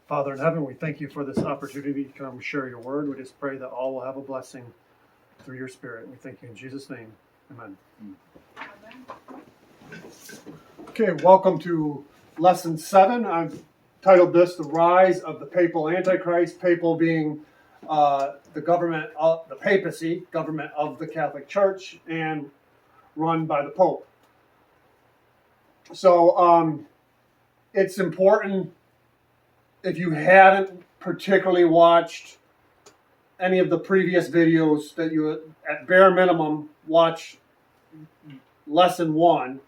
Father in heaven, we thank you for this opportunity to come share your word. We just pray that all will have a blessing through your spirit. We thank you in Jesus' name. Amen. Okay, welcome to lesson 7. I've titled this The Rise of the Papal Antichrist, papal being the government of the papacy, government of the Catholic Church, and run by the Pope. So it's important, if you haven't particularly watched any of the previous videos, that you, at bare minimum, watch lesson 1,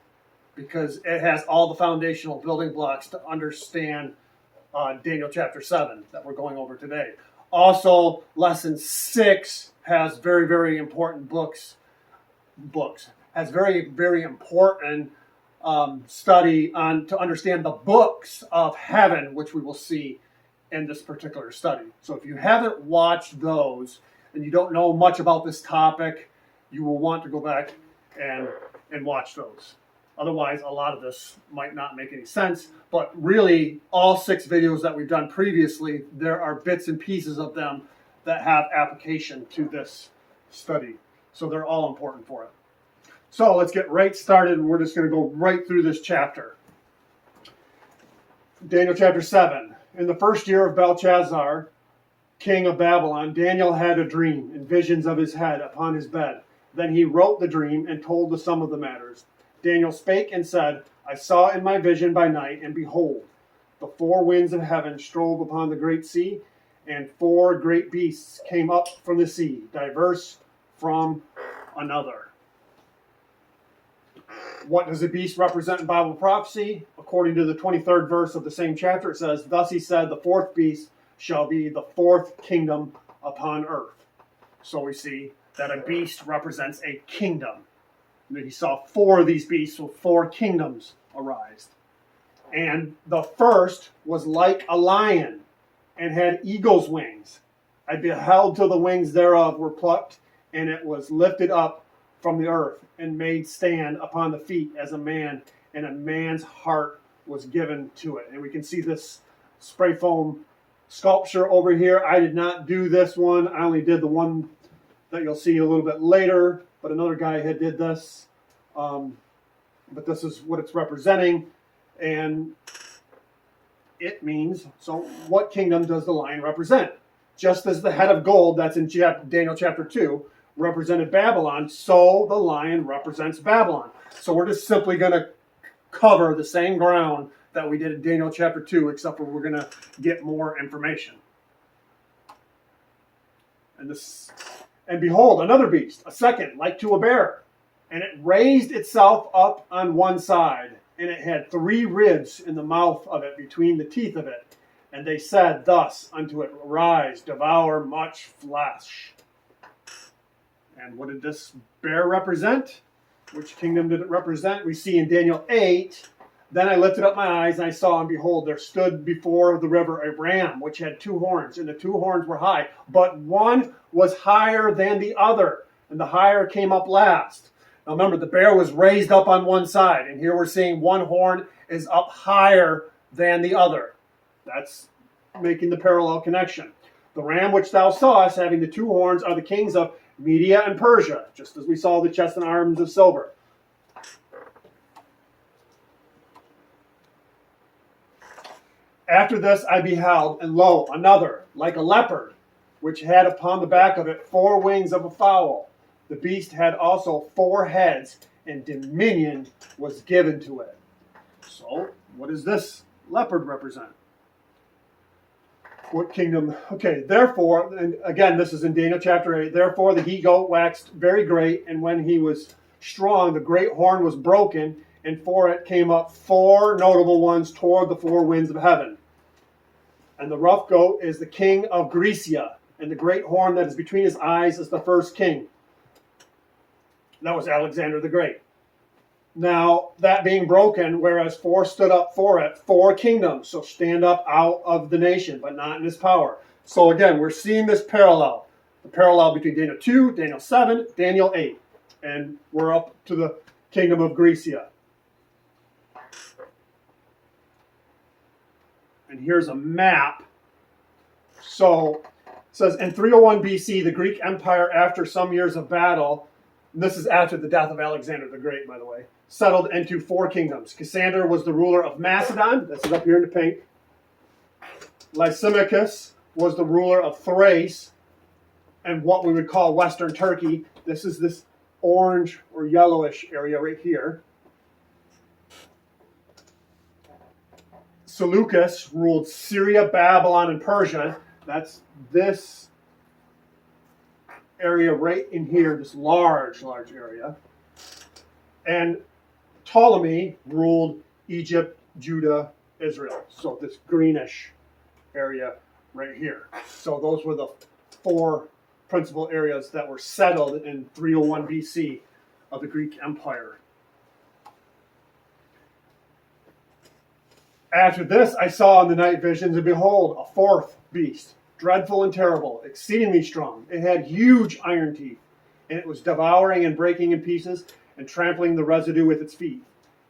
because it has all the foundational building blocks to understand Daniel chapter 7 that we're going over today. Also, lesson 6 has very, very important has very, very important study on to understand the books of heaven, which we will see in this particular study. So if you haven't watched those and you don't know much about this topic, you will want to go back and watch those. Otherwise, a lot of this might not make any sense. But really, all 6 videos that we've done previously, there are bits and pieces of them that have application to this study. So they're all important for it. So let's get right started, and we're just going to go right through this chapter. Daniel chapter 7. In the first year of Belshazzar, king of Babylon, Daniel had a dream and visions of his head upon his bed. Then he wrote the dream and told the sum of the matters. Daniel spake and said, I saw in my vision by night, and behold, the 4 winds of heaven strove upon the great sea, and 4 great beasts came up from the sea, diverse from another. What does the beast represent in Bible prophecy? According to the 23rd verse of the same chapter, it says, Thus he said, the 4th beast shall be the 4th kingdom upon earth. So we see that a beast represents a kingdom. And he saw 4 of these beasts with 4 kingdoms arise. And the first was like a lion and had eagle's wings. I beheld till the wings thereof were plucked, and it was lifted up from the earth and made stand upon the feet as a man, and a man's heart was given to it. And we can see this spray foam sculpture over here. I did not do this one. I only did the one that you'll see a little bit later, but another guy had did this. But this is what it's representing, and it means, so what kingdom does the lion represent? Just as the head of gold that's in Daniel chapter 2 represented Babylon, so the lion represents Babylon. So we're just simply going to cover the same ground that we did in Daniel chapter 2, except for we're going to get more information. And behold, another beast, a second, like to a bear. And it raised itself up on one side, and it had 3 ribs in the mouth of it, between the teeth of it. And they said thus unto it, Rise, devour much flesh. And what did this bear represent? Which kingdom did it represent? We see in Daniel 8, Then I lifted up my eyes, and I saw, and behold, there stood before the river a ram, which had 2 horns, and the 2 horns were high, but one was higher than the other, and the higher came up last. Now remember, the bear was raised up on one side, and here we're seeing one horn is up higher than the other. That's making the parallel connection. The ram which thou sawest, having the 2 horns, are the kings of Media and Persia, just as we saw the chest and arms of silver. After this I beheld, and lo, another, like a leopard, which had upon the back of it 4 wings of a fowl. The beast had also 4 heads, and dominion was given to it. So, what does this leopard represent? What kingdom? Okay, therefore, and again, this is in Daniel chapter 8, therefore the he-goat waxed very great, and when he was strong, the great horn was broken, and for it came up 4 notable ones toward the 4 winds of heaven. And the rough goat is the king of Grecia, and the great horn that is between his eyes is the first king. That was Alexander the Great. Now, that being broken, whereas 4 stood up for it, 4 kingdoms shall stand up out of the nation, but not in his power. So again, we're seeing this parallel. The parallel between Daniel 2, Daniel 7, Daniel 8. And we're up to the kingdom of Grecia. And here's a map So it says, in 301 BC, the Greek Empire, after some years of battle, and this is after the death of Alexander the Great, by the way, settled into 4 kingdoms. Cassander was the ruler of Macedon. This is up here in the pink. Lysimachus was the ruler of Thrace and what we would call Western Turkey. This is this orange or yellowish area right here. Seleucus ruled Syria, Babylon, and Persia. That's this area right in here, this large area. And Ptolemy ruled Egypt, Judah, Israel. So this greenish area right here. So those were the 4 principal areas that were settled in 301 BC of the Greek Empire. After this, I saw in the night visions, and behold, a 4th beast, dreadful and terrible, exceedingly strong. It had huge iron teeth, and it was devouring and breaking in pieces and trampling the residue with its feet.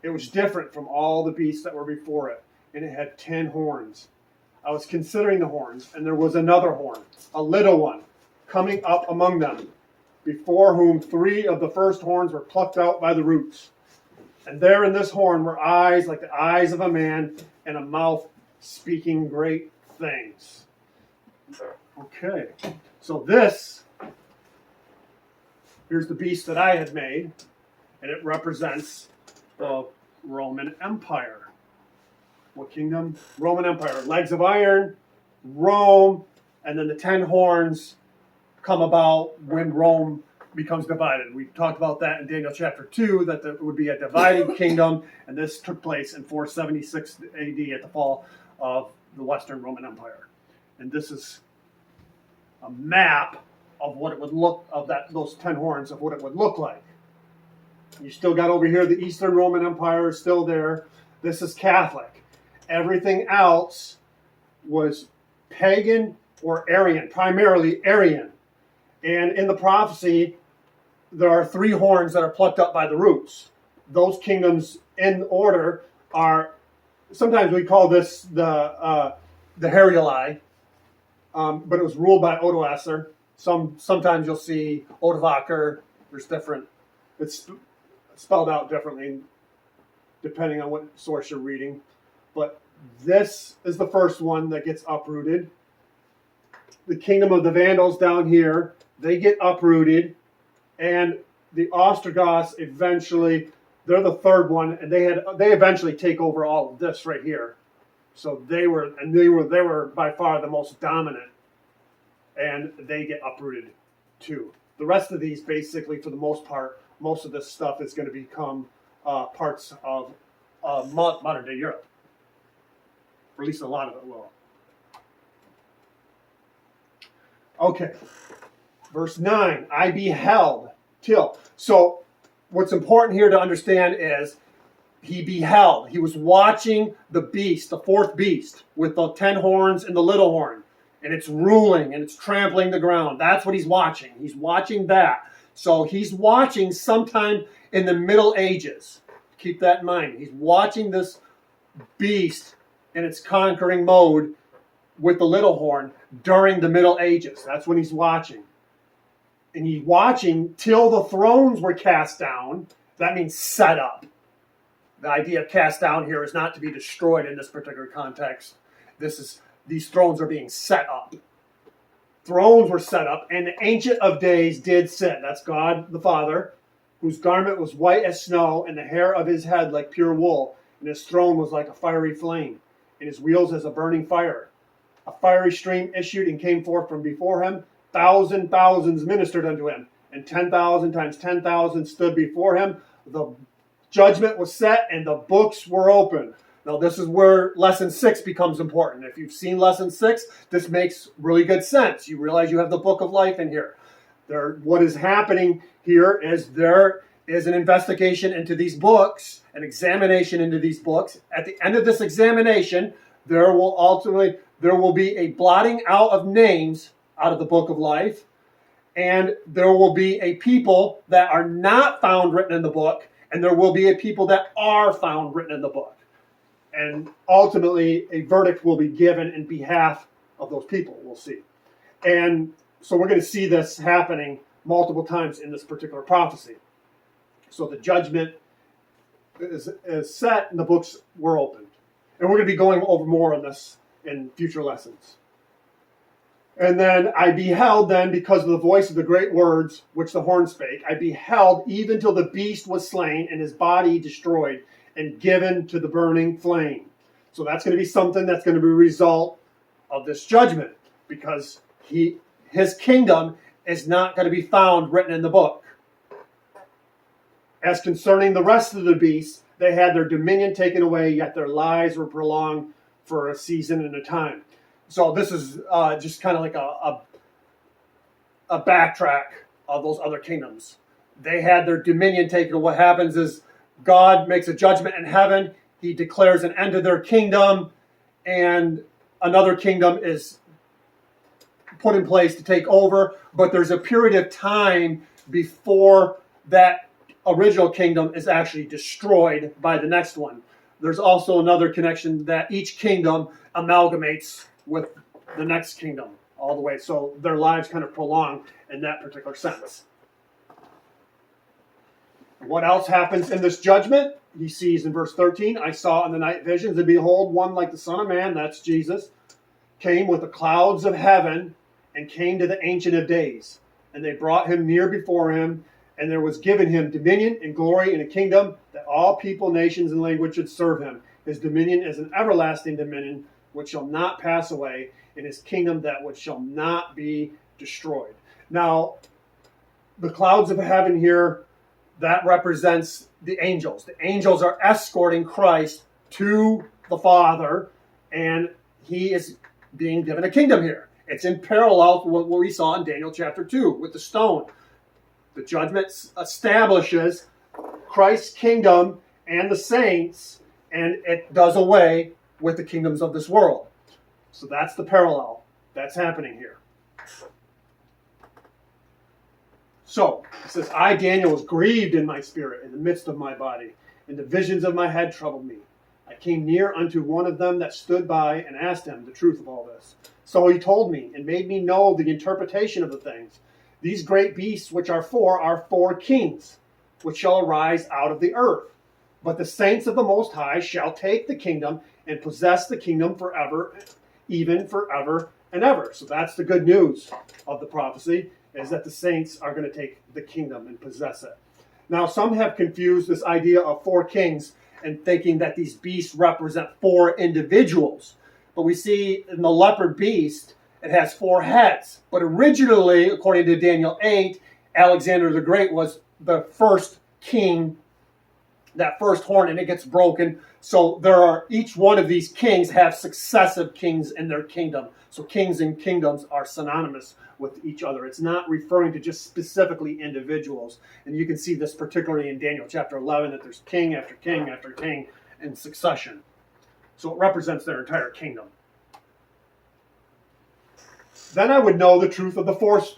It was different from all the beasts that were before it, and it had 10 horns. I was considering the horns, and there was another horn, a little one, coming up among them, before whom 3 of the first horns were plucked out by the roots. And there in this horn were eyes like the eyes of a man, and a mouth speaking great things. Okay, so here's the beast that I had made, and it represents the Roman Empire. What kingdom? Roman Empire. Legs of iron, Rome, and then the 10 horns come about when Rome becomes divided. We talked about that in Daniel chapter 2, that there would be a divided kingdom, and this took place in 476 AD at the fall of the Western Roman Empire. And this is a map of what it would look, of those 10 horns, of what it would look like. You still got over here the Eastern Roman Empire is still there. This is Catholic. Everything else was pagan or Arian, primarily Arian. And in the prophecy, there are 3 horns that are plucked up by the roots. Those kingdoms in order are, sometimes we call this the Heruli, but it was ruled by Odoacer. Sometimes you'll see Odovaker. There's different, it's spelled out differently depending on what source you're reading. But this is the first one that gets uprooted. The kingdom of the Vandals down here, they get uprooted, and the Ostrogoths eventually, they're the 3rd one, and they eventually take over all of this right here. So they were by far the most dominant, and they get uprooted too. The rest of these, basically, for the most part, most of this stuff is going to become parts of modern day Europe. Or at least a lot of it will. Okay, verse 9, I beheld till. So what's important here to understand is he beheld. He was watching the beast, the 4th beast, with the 10 horns and the little horn. And it's ruling and it's trampling the ground. That's what he's watching. He's watching that. So he's watching sometime in the Middle Ages. Keep that in mind. He's watching this beast in its conquering mode with the little horn during the Middle Ages. That's when he's watching. And he's watching till the thrones were cast down. That means set up. The idea of cast down here is not to be destroyed in this particular context. These thrones are being set up. Thrones were set up, and the Ancient of Days did sit. That's God the Father, whose garment was white as snow, and the hair of his head like pure wool. And his throne was like a fiery flame, and his wheels as a burning fire. A fiery stream issued and came forth from before him. Thousands ministered unto him, and 10,000 times 10,000 stood before him. The judgment was set, and the books were opened. Now, this is where lesson 6 becomes important. If you've seen lesson 6, this makes really good sense. You realize you have the book of life in here. What is happening here is there is an investigation into these books, an examination into these books. At the end of this examination, there will be a blotting out of names out of the book of life, and there will be a people that are not found written in the book, and there will be a people that are found written in the book. And ultimately, a verdict will be given in behalf of those people, we'll see. And so we're going to see this happening multiple times in this particular prophecy. So the judgment is set and the books were opened. And we're going to be going over more on this in future lessons. And then I beheld then, because of the voice of the great words which the horn spake, I beheld even till the beast was slain and his body destroyed and given to the burning flame. So that's going to be something that's going to be a result of this judgment, because his kingdom is not going to be found written in the book. As concerning the rest of the beasts, they had their dominion taken away, yet their lives were prolonged for a season and a time. So this is just kind of like a backtrack of those other kingdoms. They had their dominion taken. What happens is God makes a judgment in heaven. He declares an end to their kingdom, and another kingdom is put in place to take over. But there's a period of time before that original kingdom is actually destroyed by the next one. There's also another connection that each kingdom amalgamates with the next kingdom all the way. So their lives kind of prolong in that particular sense. What else happens in this judgment? He sees in verse 13, I saw in the night visions, and behold, one like the Son of Man, that's Jesus, came with the clouds of heaven and came to the Ancient of Days. And they brought him near before him, and there was given him dominion and glory and a kingdom, that all people, nations, and language should serve him. His dominion is an everlasting dominion, which shall not pass away, and his kingdom that which shall not be destroyed. Now, the clouds of heaven here, that represents the angels. The angels are escorting Christ to the Father, and he is being given a kingdom here. It's in parallel to what we saw in Daniel chapter 2 with the stone. The judgment establishes Christ's kingdom and the saints, and it does away with the kingdoms of this world. So that's the parallel that's happening here. So, it says, I, Daniel, was grieved in my spirit in the midst of my body, and the visions of my head troubled me. I came near unto one of them that stood by and asked him the truth of all this. So he told me and made me know the interpretation of the things. These great beasts which are four kings, which shall arise out of the earth. But the saints of the Most High shall take the kingdom and possess the kingdom forever, even forever and ever. So that's the good news of the prophecy, is that the saints are going to take the kingdom and possess it. Now, some have confused this idea of four kings and thinking that these beasts represent four individuals. But we see in the leopard beast, it has four heads. But originally, according to Daniel 8, Alexander the Great was the first king, that first horn, and it gets broken. So each one of these kings have successive kings in their kingdom. So kings and kingdoms are synonymous with each other. It's not referring to just specifically individuals. And you can see this particularly in Daniel chapter 11, that there's king after king after king in succession. So it represents their entire kingdom. Then I would know the truth of the fourth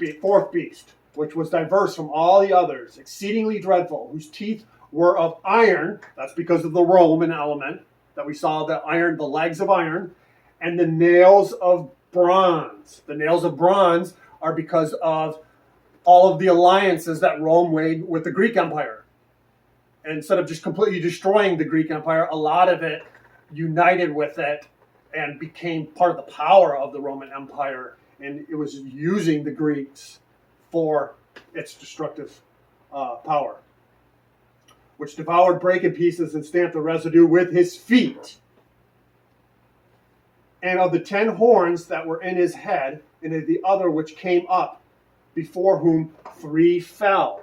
beast, which was diverse from all the others, exceedingly dreadful, whose teeth were of iron. That's because of the Roman element that we saw, the iron, the legs of iron, and the nails of bronze. The nails of bronze are because of all of the alliances that Rome made with the Greek Empire. And instead of just completely destroying the Greek Empire, a lot of it united with it and became part of the power of the Roman Empire. And it was using the Greeks for its destructive power, which devoured, brake in pieces, and stamped the residue with his feet. And of the 10 horns that were in his head, and of the other which came up, before whom 3 fell,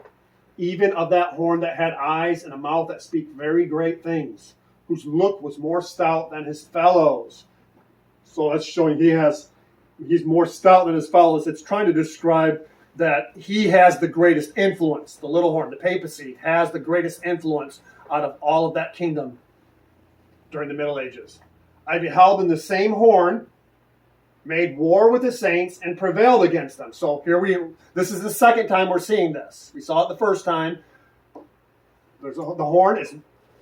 even of that horn that had eyes and a mouth that speak very great things, whose look was more stout than his fellows. So that's showing he's more stout than his fellows. It's trying to describe that he has the greatest influence. The little horn, the papacy, has the greatest influence out of all of that kingdom during the Middle Ages. I beheld in the same horn, made war with the saints, and prevailed against them. So this is the second time we're seeing this. We saw it the first time. The horn is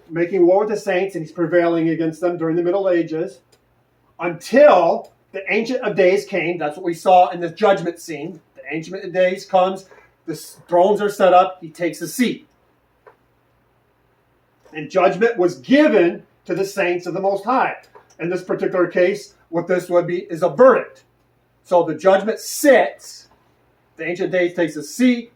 making war with the saints, and he's prevailing against them during the Middle Ages, until the Ancient of Days came. That's what we saw in the judgment scene. The Ancient of Days comes. The thrones are set up. He takes a seat. And judgment was given to the saints of the Most High. In this particular case, what this would be is a verdict. So the judgment sits. The Ancient of Days takes a seat.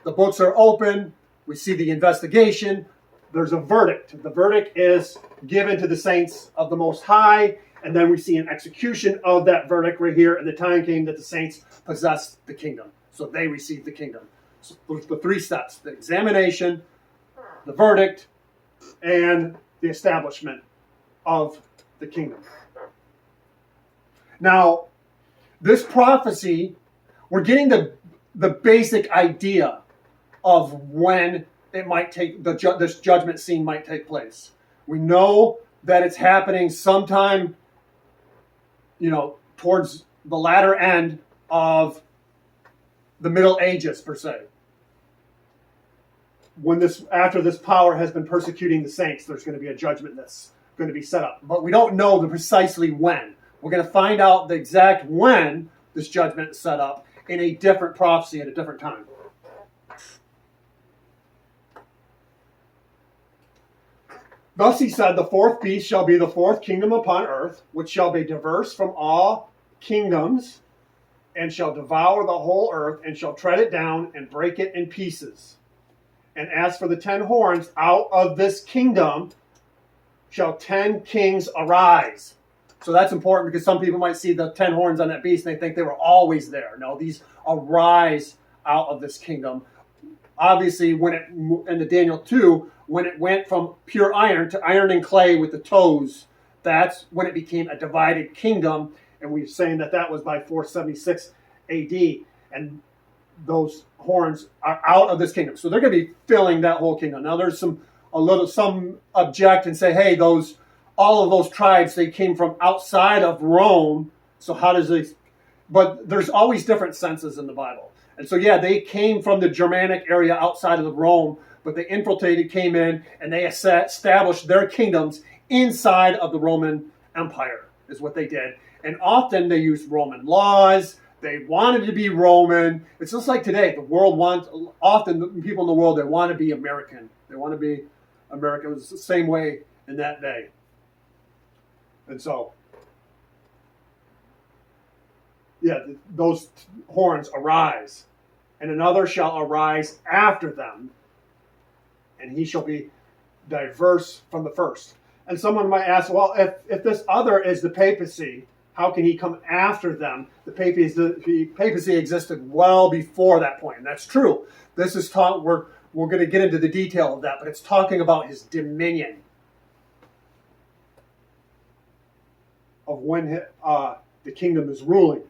The books are open. We see the investigation. There's a verdict. The verdict is given to the saints of the Most High. And then we see an execution of that verdict right here. And the time came that the saints possessed the kingdom. So they received the kingdom. So the three steps: the examination, the verdict, and the establishment of the kingdom. Now, this prophecy, we're getting the basic idea of when it might take, this judgment scene might take place. We know that it's happening sometime, towards the latter end of the Middle Ages, per se. After this power has been persecuting the saints, there's going to be a judgment that's going to be set up. But we don't know precisely when. We're going to find out the exact when this judgment is set up in a different prophecy at a different time. Thus he said, the fourth beast shall be the fourth kingdom upon earth, which shall be diverse from all kingdoms, and shall devour the whole earth, and shall tread it down, and break it in pieces. And as for the 10 horns, out of this kingdom shall 10 kings arise. So that's important, because some people might see the 10 horns on that beast and they think they were always there. No, these arise out of this kingdom. Obviously, in the Daniel 2, when it went from pure iron to iron and clay with the toes, that's when it became a divided kingdom. And we're saying that was by 476 AD. And those horns are out of this kingdom. So they're going to be filling that whole kingdom. Now there's some object and say, hey, all of those tribes, they came from outside of Rome. So how does this? But there's always different senses in the Bible. And so, yeah, they came from the Germanic area outside of Rome, but they infiltrated, came in, and they established their kingdoms inside of the Roman Empire, is what they did. And often they used Roman laws. They wanted to be Roman. It's just like today. Often the people in the world, they want to be American. They want to be American. It was the same way in that day. And so, yeah, those horns arise, and another shall arise after them, and he shall be diverse from the first. And someone might ask, well, if this other is the papacy, how can he come after them? The papacy existed well before that point, and that's true. This is we're going to get into the detail of that, but it's talking about his dominion of when the kingdom is ruling.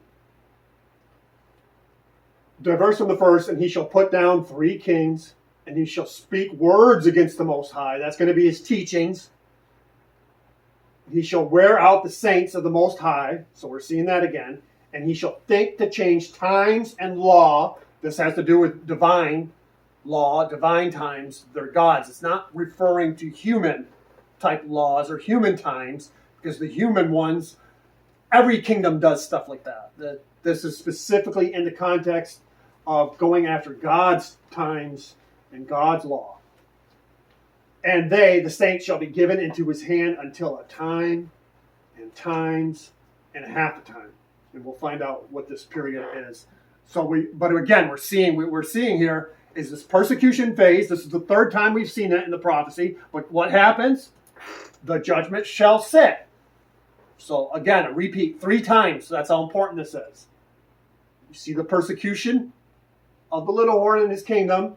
Diverse from the first, and he shall put down 3 kings, and he shall speak words against the Most High. That's going to be his teachings. He shall wear out the saints of the Most High. So we're seeing that again. And he shall think to change times and law. This has to do with divine law, divine times. They're gods. It's not referring to human type laws or human times, because the human ones, every kingdom does stuff like that. This is specifically in the context of going after God's times and God's law. And the saints, shall be given into his hand until a time and times and a half a time. And we'll find out what this period is. But again, we're seeing here is this persecution phase. This is the 3rd time we've seen it in the prophecy. But what happens? The judgment shall sit. So again, a repeat 3 times. That's how important this is. You see the persecution of the little horn in his kingdom,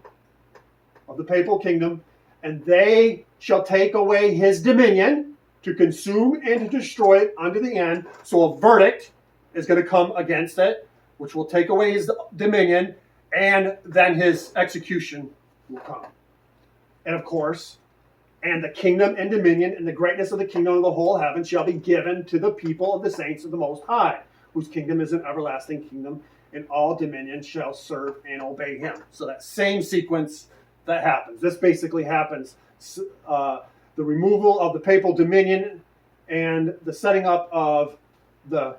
of the papal kingdom, and they shall take away his dominion to consume and to destroy it unto the end. So a verdict is going to come against it, which will take away his dominion, and then his execution will come. And of course, and the kingdom and dominion and the greatness of the kingdom of the whole heaven shall be given to the people of the saints of the Most High, whose kingdom is an everlasting kingdom, and all dominions shall serve and obey him. So that same sequence that happens. This basically happens. The removal of the papal dominion and the setting up of the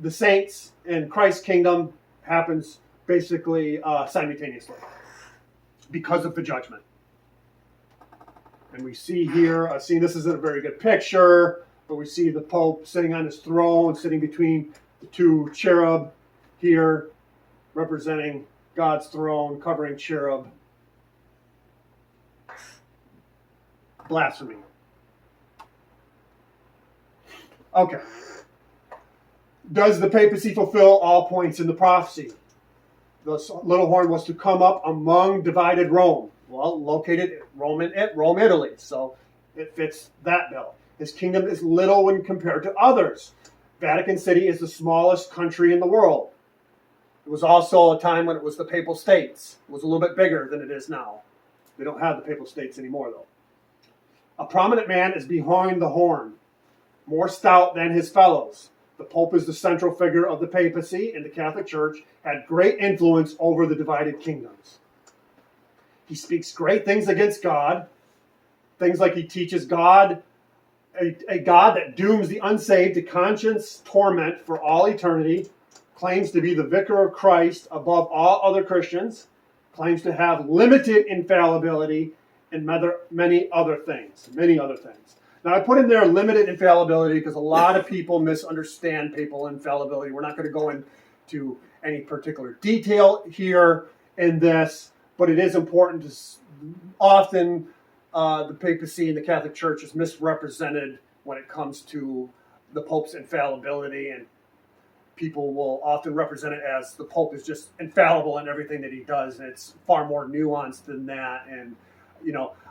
the saints and Christ's kingdom happens basically simultaneously because of the judgment. And we see here, this isn't a very good picture, but we see the Pope sitting on his throne, sitting between the two cherub here, representing God's throne, covering cherub. Blasphemy. Okay. Does the papacy fulfill all points in the prophecy? The little horn was to come up among divided Rome. Well, located Rome, Italy. So it fits that bill. His kingdom is little when compared to others. Vatican City is the smallest country in the world. It was also a time when it was the Papal States. It was a little bit bigger than it is now. They don't have the Papal States anymore, though. A prominent man is behind the horn, more stout than his fellows. The Pope is the central figure of the papacy, and the Catholic Church had great influence over the divided kingdoms. He speaks great things against God, things like he teaches God, a God that dooms the unsaved to conscience torment for all eternity, claims to be the vicar of Christ above all other Christians, claims to have limited infallibility, and many other things. Now, I put in there limited infallibility because a lot of people misunderstand papal infallibility. We're not going to go into any particular detail here in this, but it is important to often the papacy and the Catholic Church is misrepresented when it comes to the Pope's infallibility, and people will often represent it as the Pope is just infallible in everything that he does, and it's far more nuanced than that. And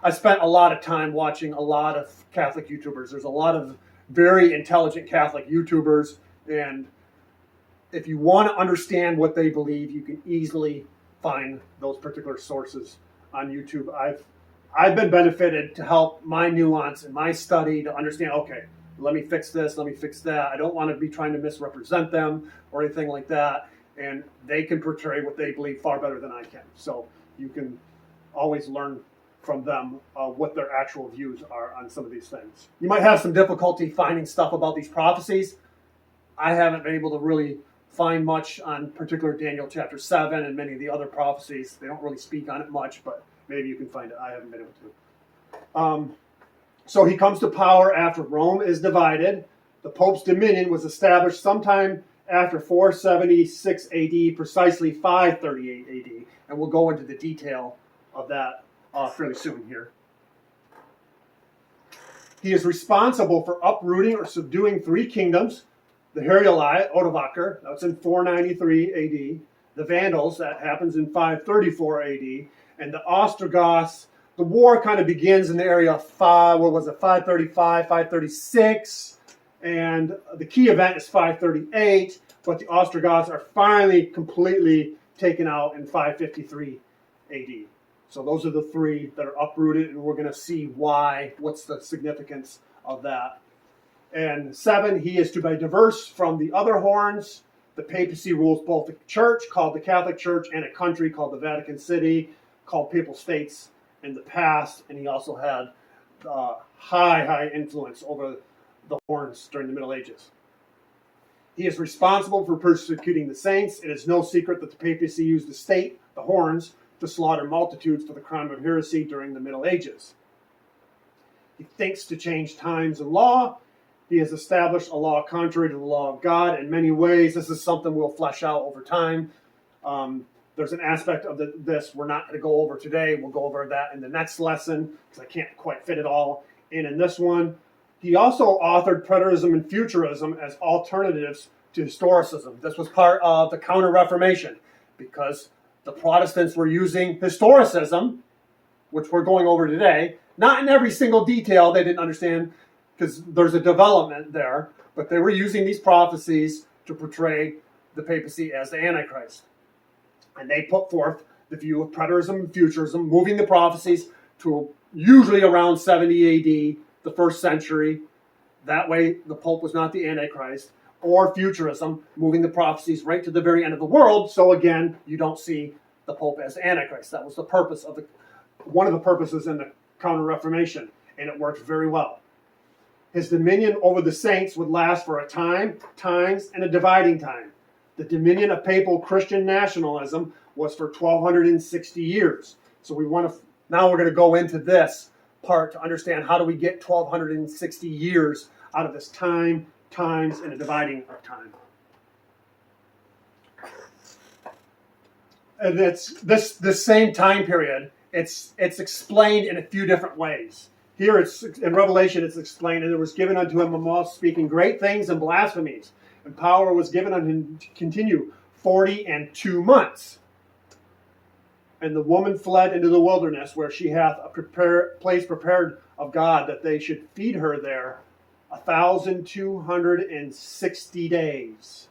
I spent a lot of time watching a lot of Catholic YouTubers. There's a lot of very intelligent Catholic YouTubers, and if you want to understand what they believe, you can easily find those particular sources on YouTube. I've been benefited to help my nuance and my study to understand, okay, let me fix this, let me fix that. I don't want to be trying to misrepresent them or anything like that, and they can portray what they believe far better than I can. So you can always learn from them what their actual views are on some of these things. You might have some difficulty finding stuff about these prophecies. I haven't been able to really find much on particular Daniel chapter 7 and many of the other prophecies. They don't really speak on it much, but maybe you can find it. I haven't been able to. So he comes to power after Rome is divided. The Pope's dominion was established sometime after 476 AD, precisely 538 AD, and we'll go into the detail of that fairly soon here. He is responsible for uprooting or subduing 3 kingdoms: the Heruli, Odovaker, that's in 493 AD, the Vandals, that happens in 534 AD, and the Ostrogoths. The war kind of begins in the area of 535, 536, and the key event is 538, but the Ostrogoths are finally completely taken out in 553 AD. So those are the 3 that are uprooted, and we're going to see why, what's the significance of that. And 7, he is to be diverse from the other horns. The papacy rules both the church, called the Catholic Church, and a country called the Vatican City, called Papal States in the past. And he also had high influence over the horns during the Middle Ages. He is responsible for persecuting the saints. It is no secret that the papacy used the state, the horns, to slaughter multitudes for the crime of heresy during the Middle Ages. He thinks to change times and law. He has established a law contrary to the law of God in many ways. This is something we'll flesh out over time. There's an aspect of this we're not going to go over today. We'll go over that in the next lesson because I can't quite fit it all in this one. He also authored preterism and futurism as alternatives to historicism. This was part of the Counter-Reformation because the Protestants were using historicism, which we're going over today. Not in every single detail they didn't understand because there's a development there, but they were using these prophecies to portray the papacy as the Antichrist. And they put forth the view of preterism and futurism, moving the prophecies to usually around 70 AD, the first century. That way the Pope was not the Antichrist. Or futurism, moving the prophecies right to the very end of the world, so again, you don't see the Pope as the Antichrist. That was the purpose of one of the purposes in the Counter-Reformation, and it worked very well. His dominion over the saints would last for a time, times, and a dividing time. The dominion of papal Christian nationalism was for 1,260 years. So now we're going to go into this part to understand how do we get 1,260 years out of this time, times, and a dividing of time. And it's this same time period. It's explained in a few different ways. Here it's in Revelation it's explained, and it was given unto him a mouth speaking great things and blasphemies, and power was given unto him to continue 42 months. And the woman fled into the wilderness, where she hath a place prepared of God, that they should feed her there 1,260 days.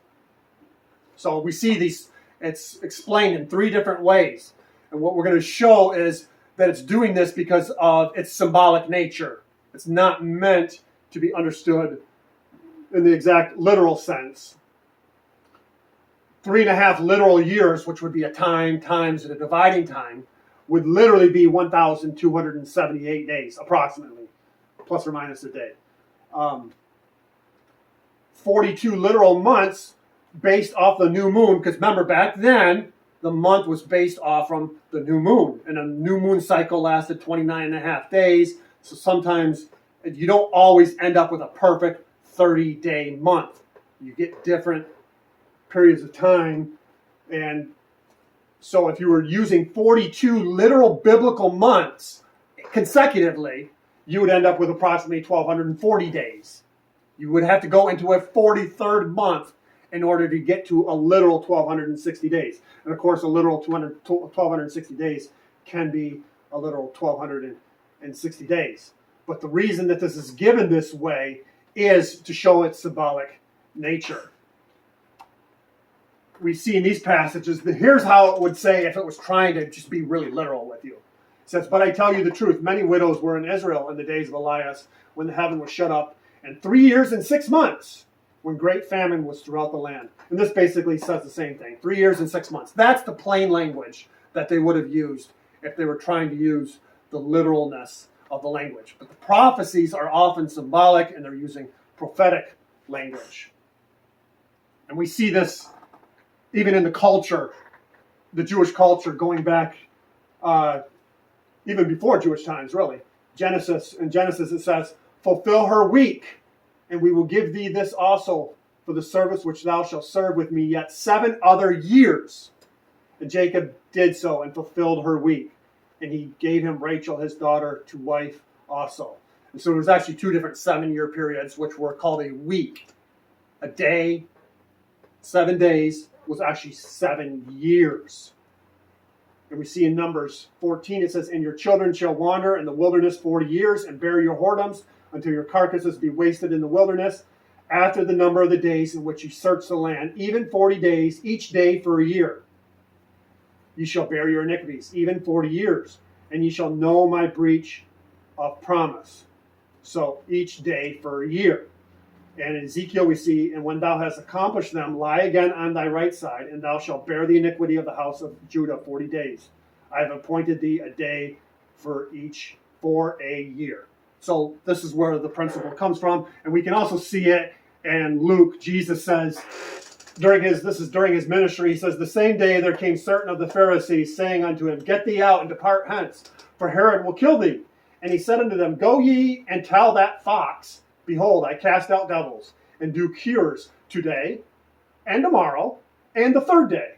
So we see these. It's explained in three different ways. And what we're going to show is that it's doing this because of its symbolic nature. It's not meant to be understood in the exact literal sense. 3.5 literal years, which would be a time, times, and a dividing time, would literally be 1,278 days, approximately, plus or minus a day. 42 literal months based off the new moon, because remember, back then, the month was based off from the new moon, and a new moon cycle lasted 29.5 days, so sometimes you don't always end up with a perfect 30-day month. You get different periods of time, and so if you were using 42 literal biblical months consecutively, you would end up with approximately 1,240 days. You would have to go into a 43rd month in order to get to a literal 1,260 days. And of course, a literal 1,260 days can be a literal 1,260 days. But the reason that this is given this way is to show its symbolic nature. We see in these passages that here's how it would say if it was trying to just be really literal with you. It says, "But I tell you the truth, many widows were in Israel in the days of Elias, when the heaven was shut up, and 3 years and 6 months, when great famine was throughout the land." And this basically says the same thing. 3 years and 6 months. That's the plain language that they would have used if they were trying to use the literalness of the language. But the prophecies are often symbolic, and they're using prophetic language. And we see this even in the culture, the Jewish culture, going back even before Jewish times, really. In Genesis it says, "Fulfill her week, and we will give thee this also for the service which thou shalt serve with me yet 7 other years. And Jacob did so and fulfilled her week. And he gave him Rachel, his daughter, to wife also." And so there's actually 2 different 7-year periods, which were called a week. A day, 7 days, was actually 7 years. And we see in Numbers 14, it says, "And your children shall wander in the wilderness 40 years, and bear your whoredoms, until your carcasses be wasted in the wilderness, after the number of the days in which you search the land, even 40 days, each day for a year. You shall bear your iniquities, even 40 years, and ye shall know my breach of promise." So each day for a year. And in Ezekiel we see, "And when thou hast accomplished them, lie again on thy right side, and thou shalt bear the iniquity of the house of Judah 40 days. I have appointed thee a day for each for a year." So this is where the principle comes from. And we can also see it in Luke. Jesus says, during his ministry, he says, "The same day there came certain of the Pharisees, saying unto him, Get thee out and depart hence, for Herod will kill thee. And he said unto them, Go ye and tell that fox, Behold, I cast out devils, and do cures today, and tomorrow, and the 3rd day.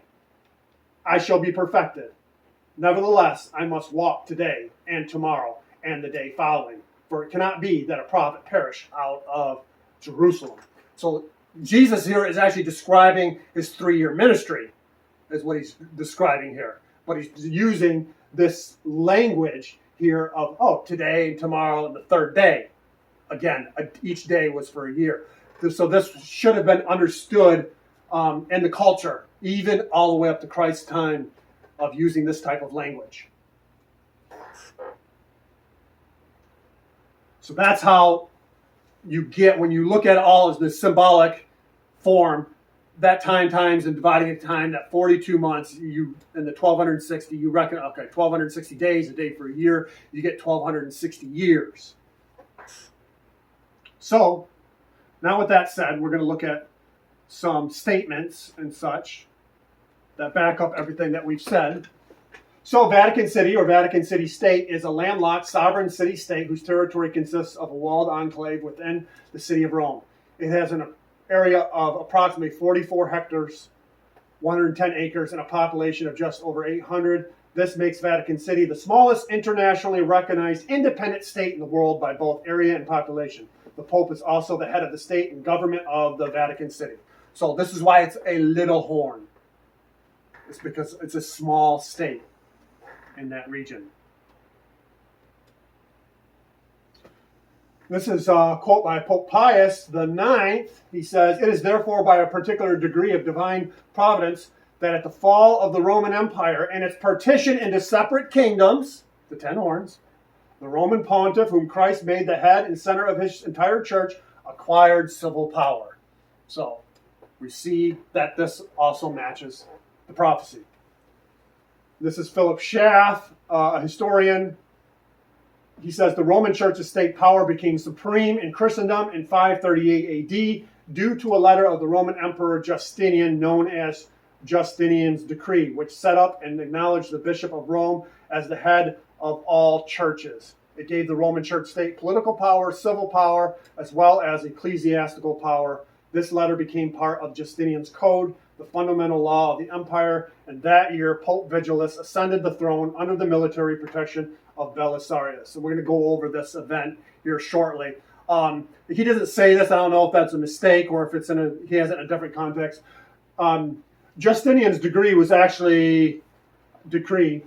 I shall be perfected. Nevertheless, I must walk today, and tomorrow, and the day following. For it cannot be that a prophet perish out of Jerusalem." So Jesus here is actually describing his 3-year ministry, is what he's describing here. But he's using this language here of, today, and tomorrow, and the 3rd day. Again, each day was for a year. So this should have been understood in the culture, even all the way up to Christ's time, of using this type of language. So that's how you get, when you look at it all as the symbolic form, that time times and dividing it time, that 42 months, in the 1,260, you reckon, 1,260 days, a day for a year, you get 1,260 years. So, now with that said, we're going to look at some statements and such that back up everything that we've said. So Vatican City or Vatican City State is a landlocked sovereign city-state whose territory consists of a walled enclave within the city of Rome. It has an area of approximately 44 hectares, 110 acres, and a population of just over 800. This makes Vatican City the smallest internationally recognized independent state in the world by both area and population. The Pope is also the head of the state and government of the Vatican City. So this is why it's a little horn. It's because it's a small state in that region. This is a quote by Pope Pius IX. He says, "It is therefore by a particular degree of divine providence that at the fall of the Roman Empire and its partition into separate kingdoms, the 10 horns, the Roman pontiff, whom Christ made the head and center of his entire church, acquired civil power." So we see that this also matches the prophecy. This is Philip Schaff, a historian. He says the Roman Church's state power became supreme in Christendom in 538 AD due to a letter of the Roman Emperor Justinian known as Justinian's Decree, which set up and acknowledged the Bishop of Rome as the head of all churches. It gave the Roman Church state political power, civil power, as well as ecclesiastical power. This letter became part of Justinian's Code, the fundamental law of the empire, and that year Pope Vigilus ascended the throne under the military protection of Belisarius. So we're going to go over this event here shortly. He doesn't say this. I don't know if that's a mistake or if he has it in a different context. Justinian's decree was actually decree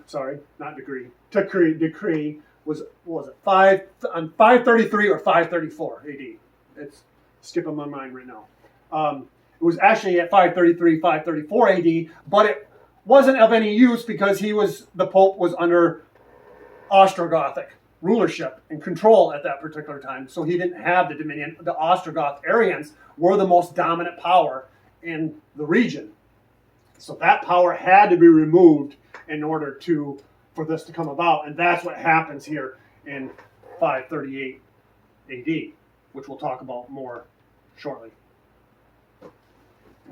was what was it 533 or 534 AD. It's skipping my mind right now. It was actually at 533, 534 AD, but it wasn't of any use because the Pope was under Ostrogothic rulership and control at that particular time, so he didn't have the dominion. The Ostrogoth Arians were the most dominant power in the region, so that power had to be removed in order for this to come about, and that's what happens here in 538 AD, which we'll talk about more shortly.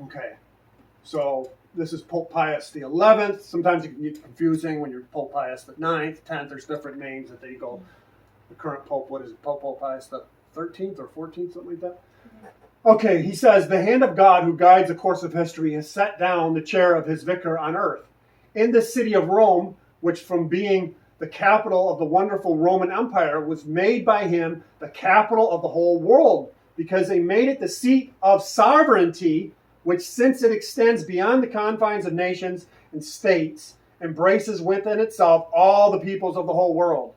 Okay, so this is Pope Pius XI. Sometimes it can get confusing when you're Pope Pius IX, 10th. There's different names that they go. The current Pope, what is it? Pope Pius the 13th or 14th, something like that? Okay, he says, "The hand of God who guides the course of history has set down the chair of his vicar on earth. In the city of Rome, which from being the capital of the wonderful Roman Empire was made by him the capital of the whole world, because they made it the seat of sovereignty, which since it extends beyond the confines of nations and states, embraces within itself all the peoples of the whole world.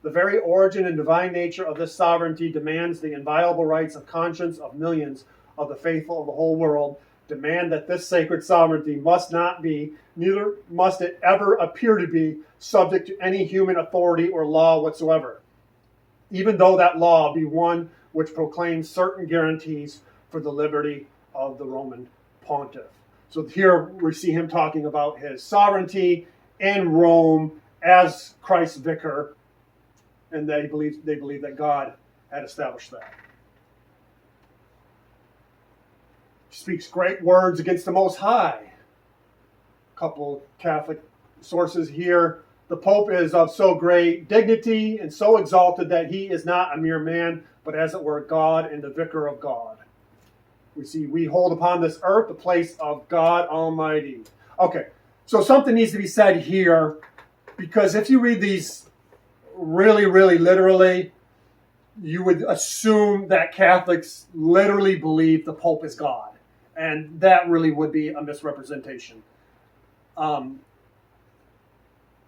The very origin and divine nature of this sovereignty demands the inviolable rights of conscience of millions of the faithful of the whole world, demand that this sacred sovereignty must not be, neither must it ever appear to be, subject to any human authority or law whatsoever, even though that law be one which proclaims certain guarantees for the liberty of the Roman pontiff." So here we see him talking about his sovereignty in Rome as Christ's vicar, and they believe that God had established that. He speaks great words against the Most High. A couple Catholic sources here. "The Pope is of so great dignity and so exalted that he is not a mere man, but as it were God and the vicar of God. We see we hold upon this earth the place of God Almighty." Okay, so something needs to be said here, because if you read these really, really literally, you would assume that Catholics literally believe the Pope is God, and that really would be a misrepresentation.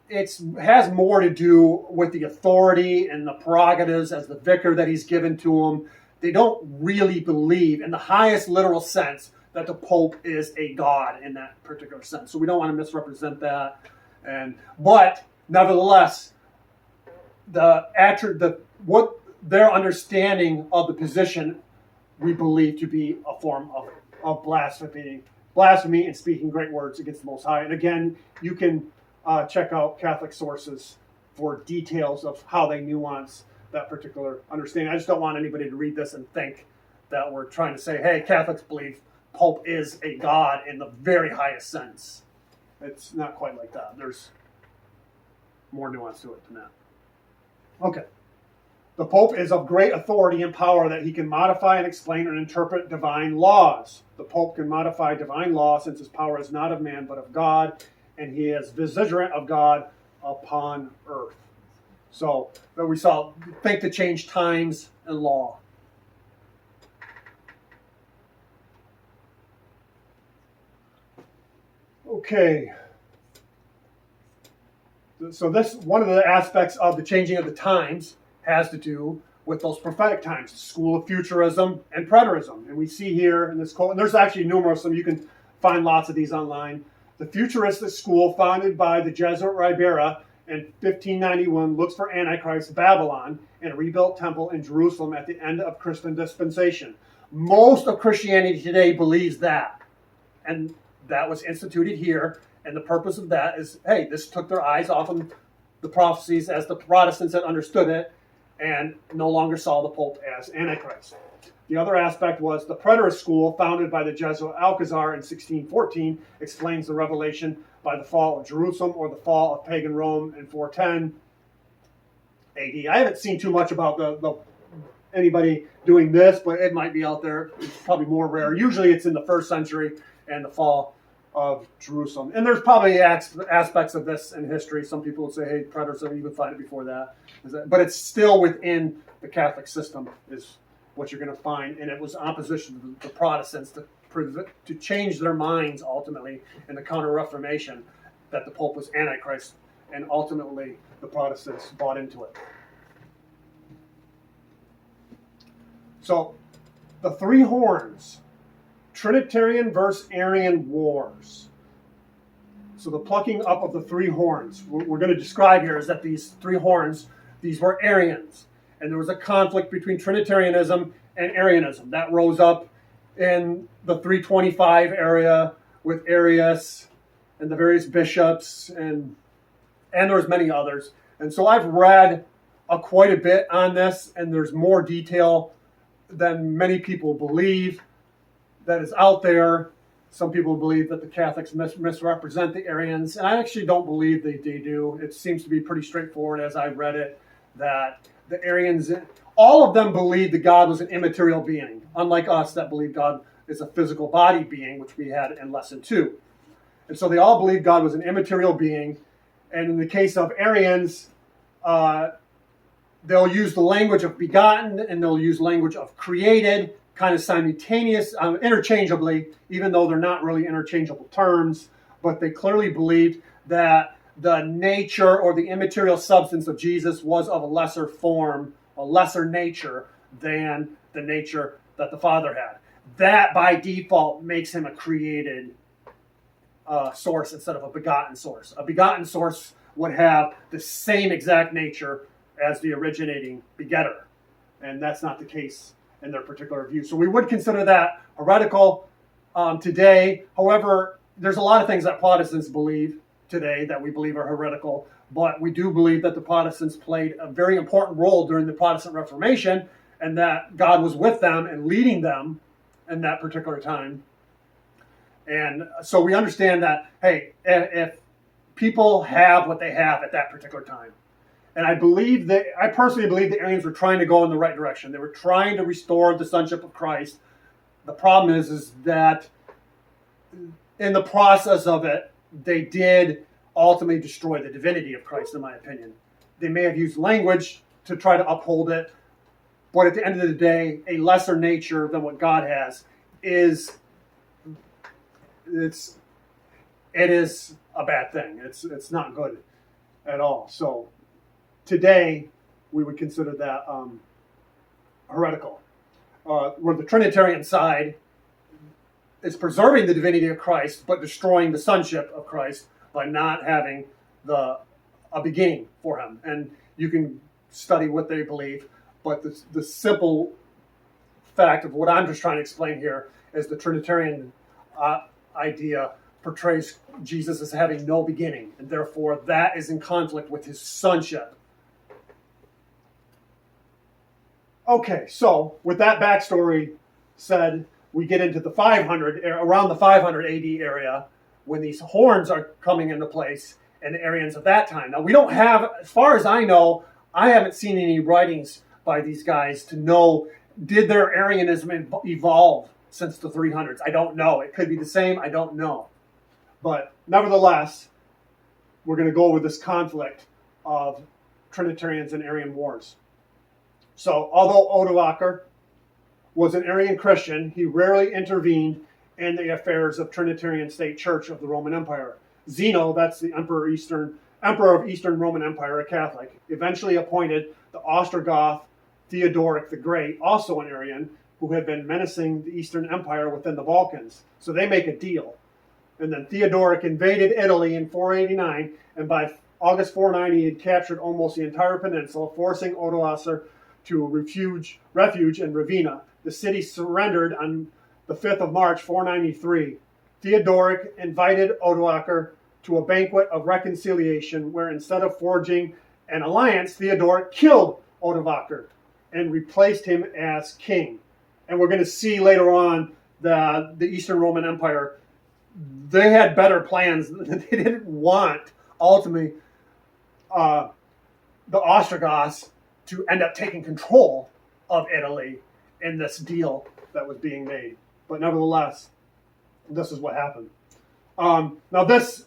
It has more to do with the authority and the prerogatives as the vicar that he's given to him. They don't really believe, in the highest literal sense, that the Pope is a god in that particular sense. So we don't want to misrepresent that. But nevertheless, what their understanding of the position, we believe to be a form of blasphemy and speaking great words against the Most High. And again, you can check out Catholic sources for details of how they nuance that particular understanding. I just don't want anybody to read this and think that we're trying to say, hey, Catholics believe Pope is a god in the very highest sense. It's not quite like that. There's more nuance to it than that. Okay. The Pope is of great authority and power that he can modify and explain and interpret divine laws. The Pope can modify divine law since his power is not of man but of God, and he is vicegerent of God upon earth. So that we saw, think to change times and law. Okay. So this, one of the aspects of the changing of the times has to do with those prophetic times, the school of futurism and preterism. And we see here in this quote, and there's actually numerous of them, you can find lots of these online. The futuristic school founded by the Jesuit Ribera in 1591 looks for Antichrist, Babylon, and a rebuilt temple in Jerusalem at the end of Christian dispensation. Most of Christianity today believes that. And that was instituted here. And the purpose of that is, hey, this took their eyes off of the prophecies as the Protestants had understood it and no longer saw the Pope as Antichrist. The other aspect was the preterist school, founded by the Jesuit Alcazar in 1614, explains the revelation by the fall of Jerusalem or the fall of pagan Rome in 410 AD. I haven't seen too much about anybody doing this, but it might be out there. It's probably more rare. Usually it's in the 1st century and the fall of Jerusalem. And there's probably aspects of this in history. Some people would say, hey, preterists have even find it before that. But it's still within the Catholic system is what you're going to find. And it was opposition to the Protestants to change their minds ultimately in the Counter-Reformation that the Pope was Antichrist. And ultimately the Protestants bought into it. So the three horns. Trinitarian versus Arian wars. So the plucking up of the three horns. We're going to describe here is that these three horns, these were Arians. And there was a conflict between Trinitarianism and Arianism. That rose up in the 325 area with Arius and the various bishops, and there was many others. And so I've read quite a bit on this, and there's more detail than many people believe that is out there. Some people believe that the Catholics misrepresent the Arians, and I actually don't believe they do. It seems to be pretty straightforward as I read it, that the Arians, all of them believed that God was an immaterial being, unlike us that believe God is a physical body being, which we had in lesson 2. And so they all believed God was an immaterial being, and in the case of Arians, they'll use the language of begotten, and they'll use language of created, kind of simultaneous, interchangeably, even though they're not really interchangeable terms, but they clearly believed that the nature or the immaterial substance of Jesus was of a lesser form, a lesser nature than the nature that the Father had. That, by default, makes him a created source instead of a begotten source. A begotten source would have the same exact nature as the originating begetter, and that's not the case in their particular view. So we would consider that heretical today. However, there's a lot of things that Protestants believe today that we believe are heretical, but we do believe that the Protestants played a very important role during the Protestant Reformation, and that God was with them and leading them in that particular time. And so we understand that, hey, if people have what they have at that particular time, and I personally believe the Arians were trying to go in the right direction. They were trying to restore the sonship of Christ. The problem is that in the process of it, they did ultimately destroy the divinity of Christ, in my opinion. They may have used language to try to uphold it, but at the end of the day, a lesser nature than what God has is a bad thing. It's not good at all. So today, we would consider that heretical. Where the Trinitarian side is preserving the divinity of Christ, but destroying the sonship of Christ by not having a beginning for him. And you can study what they believe, but the simple fact of what I'm just trying to explain here is the Trinitarian idea portrays Jesus as having no beginning, and therefore that is in conflict with his sonship. Okay, so with that backstory said, we get into the 500, around the 500 AD area, when these horns are coming into place, and the Arians of that time. Now, we don't have, as far as I know, I haven't seen any writings by these guys to know, did their Arianism evolve since the 300s? I don't know. It could be the same. I don't know. But nevertheless, we're going to go over this conflict of Trinitarians and Arian wars. So, although Odoacer was an Arian Christian, he rarely intervened in the affairs of Trinitarian State Church of the Roman Empire. Zeno, that's the Emperor of Eastern Roman Empire, a Catholic, eventually appointed the Ostrogoth Theodoric the Great, also an Arian, who had been menacing the Eastern Empire within the Balkans. So they make a deal. And then Theodoric invaded Italy in 489, and by August 490 he had captured almost the entire peninsula, forcing Odoacer to refuge in Ravenna. The city surrendered on the 5th of March 493. Theodoric invited Odoacer to a banquet of reconciliation where instead of forging an alliance, Theodoric killed Odoacer and replaced him as king. And we're going to see later on that the Eastern Roman Empire, they had better plans. They didn't want, ultimately, the Ostrogoths to end up taking control of Italy in this deal that was being made. But nevertheless, this is what happened. Now,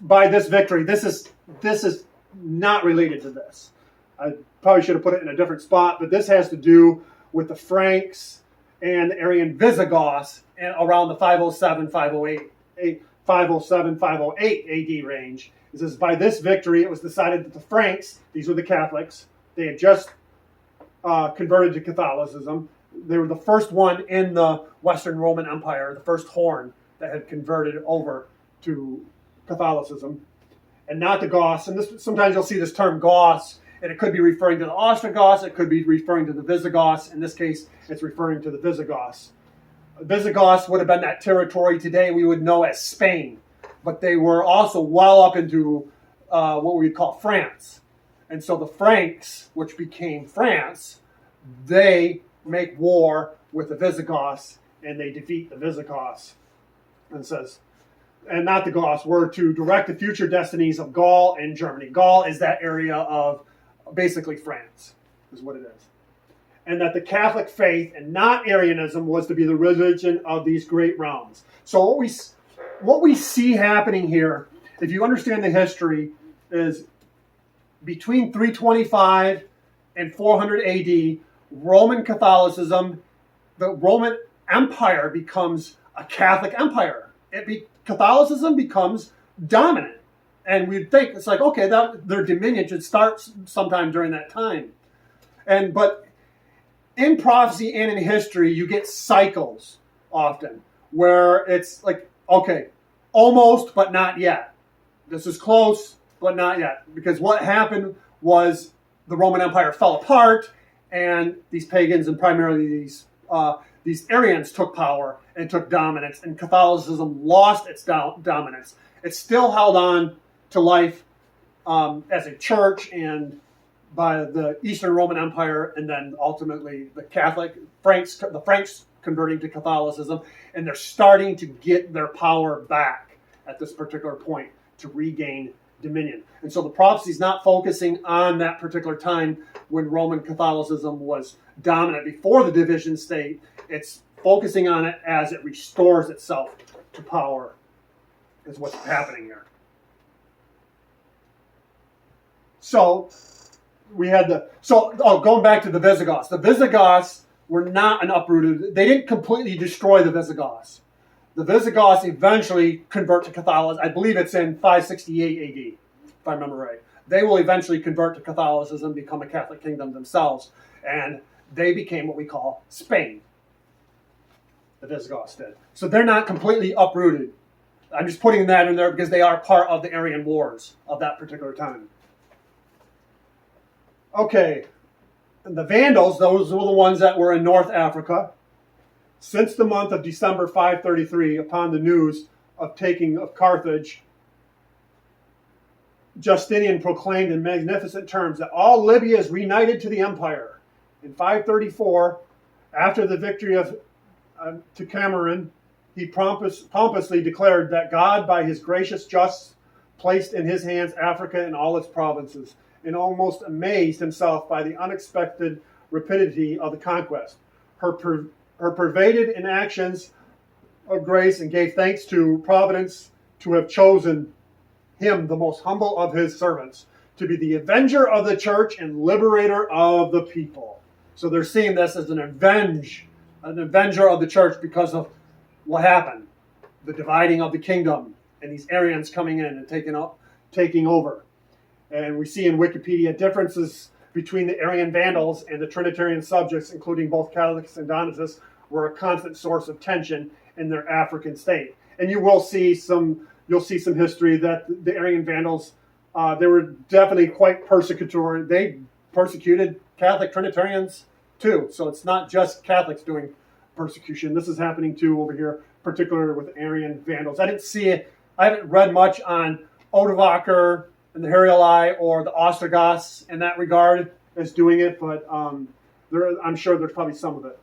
by this victory, this is not related to this. I probably should have put it in a different spot, but this has to do with the Franks and the Arian Visigoths around the 507, 508 AD range. It says, by this victory, it was decided that the Franks, these were the Catholics, they had just converted to Catholicism. They were the first one in the Western Roman Empire, the first horn that had converted over to Catholicism, and not the Goths. And this, sometimes you'll see this term Goths, and it could be referring to the Ostrogoths, it could be referring to the Visigoths. In this case, it's referring to the Visigoths. Visigoths would have been that territory today we would know as Spain, but they were also well up into what we would call France. And so the Franks, which became France, they make war with the Visigoths, and they defeat the Visigoths. And it says, and not the Goths, were to direct the future destinies of Gaul and Germany. Gaul is that area of basically France, is what it is. And that the Catholic faith and not Arianism was to be the religion of these great realms. So what we see happening here, if you understand the history, is between 325 and 400 AD, Roman Catholicism, the Roman Empire becomes a Catholic empire. Catholicism becomes dominant. And we'd think, it's like, okay, their dominion should start sometime during that time. But in prophecy and in history, you get cycles often where it's like, okay, almost, but not yet. This is close, but not yet. Because what happened was the Roman Empire fell apart, and these pagans and primarily these Arians took power and took dominance, and Catholicism lost its dominance. It still held on to life as a church and by the Eastern Roman Empire, and then ultimately the Franks converting to Catholicism, and they're starting to get their power back at this particular point to regain dominion. And so the prophecy is not focusing on that particular time when Roman Catholicism was dominant before the division state. It's focusing on it as it restores itself to power, is what's happening here. So we had going back to the Visigoths. The Visigoths were not an uprooted, they didn't completely destroy the Visigoths. The Visigoths eventually convert to Catholicism. I believe it's in 568 AD, if I remember right. They will eventually convert to Catholicism, become a Catholic kingdom themselves, and they became what we call Spain. The Visigoths did. So they're not completely uprooted. I'm just putting that in there because they are part of the Arian wars of that particular time. Okay, and the Vandals, those were the ones that were in North Africa. Since the month of December 533, upon the news of taking of Carthage, Justinian proclaimed in magnificent terms that all Libya is reunited to the empire. In 534, After the victory of Tamarkan, he pompously declared that God, by his gracious justice, placed in his hands Africa and all its provinces, and almost amazed himself by the unexpected rapidity of the conquest. Her pervaded in actions of grace, and gave thanks to Providence to have chosen him, the most humble of his servants, to be the avenger of the church and liberator of the people. So they're seeing this as an avenger of the church because of what happened, the dividing of the kingdom, and these Arians coming in and taking over. And we see in Wikipedia differences between the Arian Vandals and the Trinitarian subjects, including both Catholics and Donatists, were a constant source of tension in their African state. And you'll see some history that the Arian Vandals, they were definitely quite persecutory. They persecuted Catholic Trinitarians too. So it's not just Catholics doing persecution. This is happening too over here, particularly with Arian Vandals. I haven't read much on Odovaker and the Harieli or the Ostrogoths in that regard as doing it, but I'm sure there's probably some of it.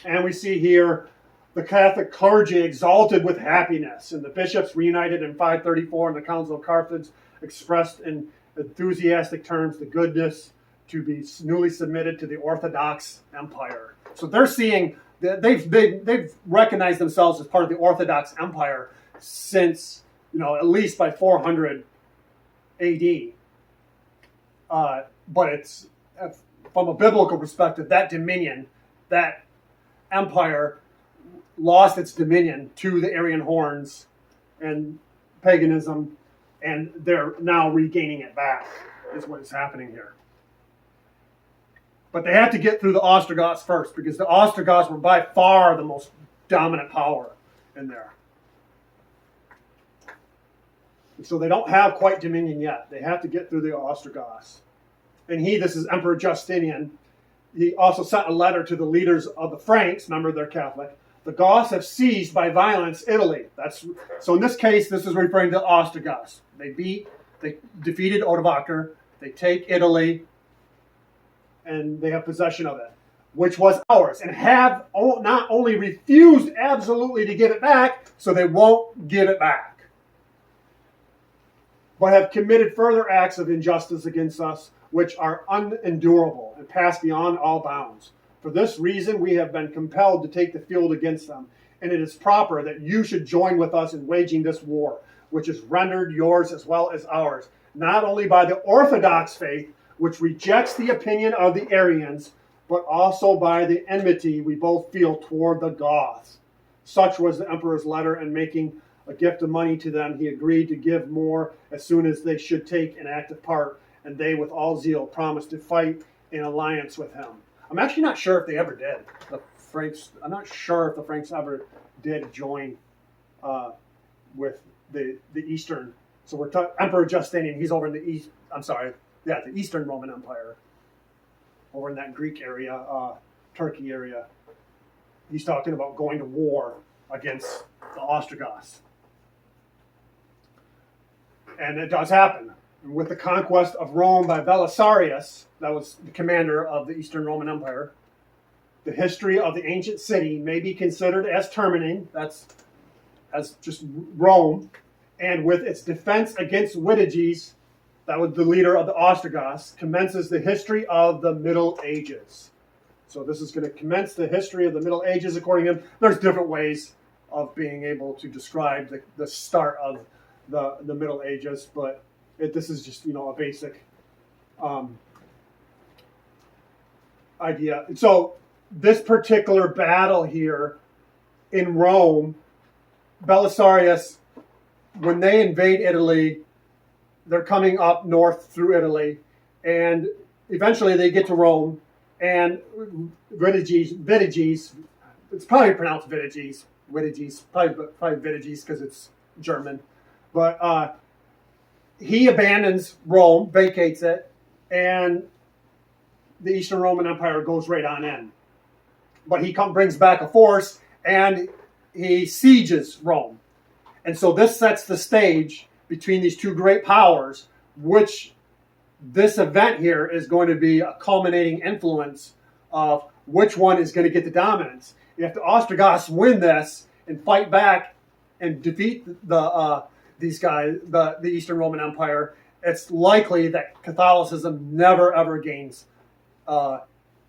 And we see here the Catholic clergy exalted with happiness, and the bishops reunited in 534 in the Council of Carthage expressed in enthusiastic terms the goodness to be newly submitted to the Orthodox Empire. So they're seeing that they've recognized themselves as part of the Orthodox Empire since, at least by 400 AD. But it's, from a biblical perspective, that dominion, that empire lost its dominion to the Arian horns and paganism, and they're now regaining it back, is what is happening here. But they have to get through the Ostrogoths first, because the Ostrogoths were by far the most dominant power in there. And so they don't have quite dominion yet. They have to get through the Ostrogoths. And this is Emperor Justinian. He also sent a letter to the leaders of the Franks. Remember, they're Catholic. The Goths have seized by violence Italy. So in this case, this is referring to the Ostrogoths. They defeated Odovaker. They take Italy, and they have possession of it, which was ours, and have not only refused absolutely to give it back, so they won't give it back, but have committed further acts of injustice against us, which are unendurable and pass beyond all bounds. For this reason, we have been compelled to take the field against them, and it is proper that you should join with us in waging this war, which is rendered yours as well as ours, not only by the Orthodox faith, which rejects the opinion of the Arians, but also by the enmity we both feel toward the Goths. Such was the emperor's letter, and making a gift of money to them, he agreed to give more as soon as they should take an active part, and they with all zeal promised to fight in alliance with him. I'm actually not sure if they ever did. I'm not sure if the Franks ever did join with the Eastern. So we're talking Emperor Justinian. He's over in the East. The Eastern Roman Empire, over in that Greek area, Turkey area. He's talking about going to war against the Ostrogoths. And it does happen. With the conquest of Rome by Belisarius, that was the commander of the Eastern Roman Empire, the history of the ancient city may be considered as terminating, that's as just Rome, and with its defense against Witiges, that was the leader of the Ostrogoths, commences the history of the Middle Ages. So this is going to commence the history of the Middle Ages, according to him. There's different ways of being able to describe the start of the Middle Ages, but this is just, a basic idea. So this particular battle here in Rome, Belisarius, when they invade Italy, they're coming up north through Italy, and eventually they get to Rome, and Witiges, it's probably pronounced Witiges, probably Witiges because it's German, but he abandons Rome, vacates it, and the Eastern Roman Empire goes right on in. But he brings back a force, and he sieges Rome. And so this sets the stage between these two great powers, which this event here is going to be a culminating influence of which one is going to get the dominance. If the Ostrogoths win this and fight back and defeat these guys, the Eastern Roman Empire, it's likely that Catholicism never ever gains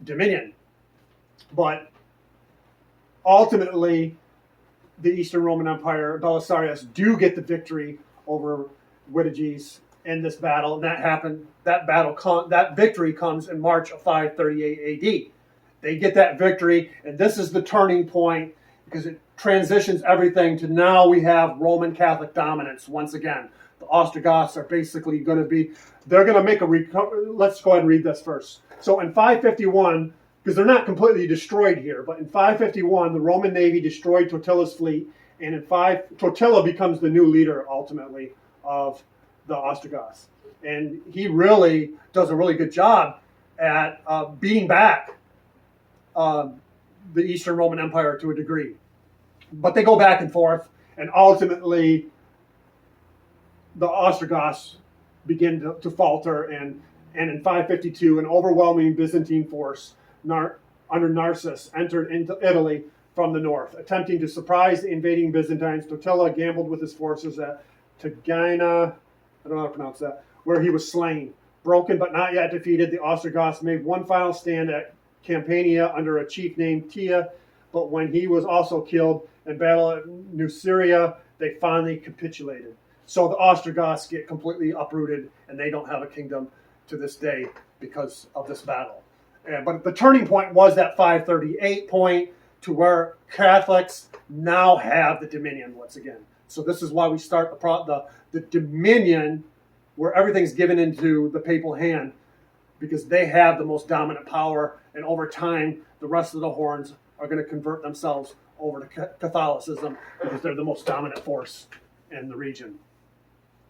dominion. But ultimately, the Eastern Roman Empire, Belisarius, do get the victory over Witiges in this battle, and that victory comes in March of 538 AD. They get that victory, and this is the turning point because it transitions everything to now we have Roman Catholic dominance once again. The Ostrogoths are basically going to be, they're going to make a recovery. Let's go ahead and read this first. So in 551, because they're not completely destroyed here, but in 551, the Roman navy destroyed Totila's fleet, and Totila becomes the new leader, ultimately, of the Ostrogoths. And he really does a really good job at beating back the Eastern Roman Empire to a degree. But they go back and forth, and ultimately, the Ostrogoths begin to falter, and in 552, an overwhelming Byzantine force under Narses entered into Italy from the north. Attempting to surprise the invading Byzantines, Totila gambled with his forces at Tagaina, I don't know how to pronounce that, where he was slain. Broken but not yet defeated, the Ostrogoths made one final stand at Campania under a chief named Tia, but when he was also killed in battle at Nuceria, they finally capitulated. So the Ostrogoths get completely uprooted, and they don't have a kingdom to this day because of this battle. But the turning point was that 538 point to where Catholics now have the dominion once again. So this is why we start the dominion where everything's given into the papal hand, because they have the most dominant power, and over time the rest of the horns are going to convert themselves over to Catholicism because they're the most dominant force in the region.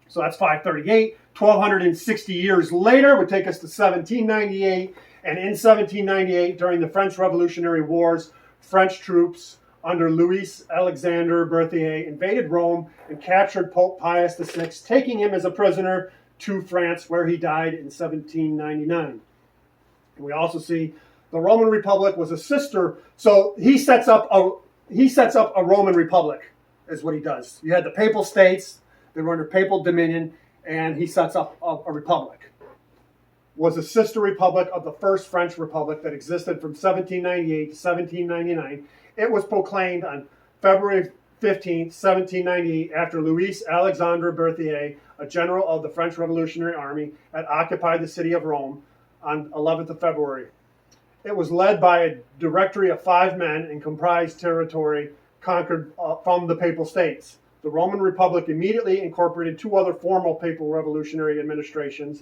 So that's 538. 1,260 years later would take us to 1798. And in 1798, during the French Revolutionary Wars, French troops under Louis Alexander Berthier invaded Rome and captured Pope Pius VI, taking him as a prisoner to France, where he died in 1799. And we also see the Roman Republic was a sister. So he sets up a Roman Republic, is what he does. You had the Papal States. They were under papal dominion, and he sets up a republic. Was a sister republic of the first French Republic that existed from 1798 to 1799. It was proclaimed on February 15th, 1798, after Louis Alexandre Berthier, a general of the French Revolutionary Army, had occupied the city of Rome on 11th of February. It was led by a directory of 5 men and comprised territory conquered from the Papal States. The Roman Republic immediately incorporated 2 other formal papal revolutionary administrations,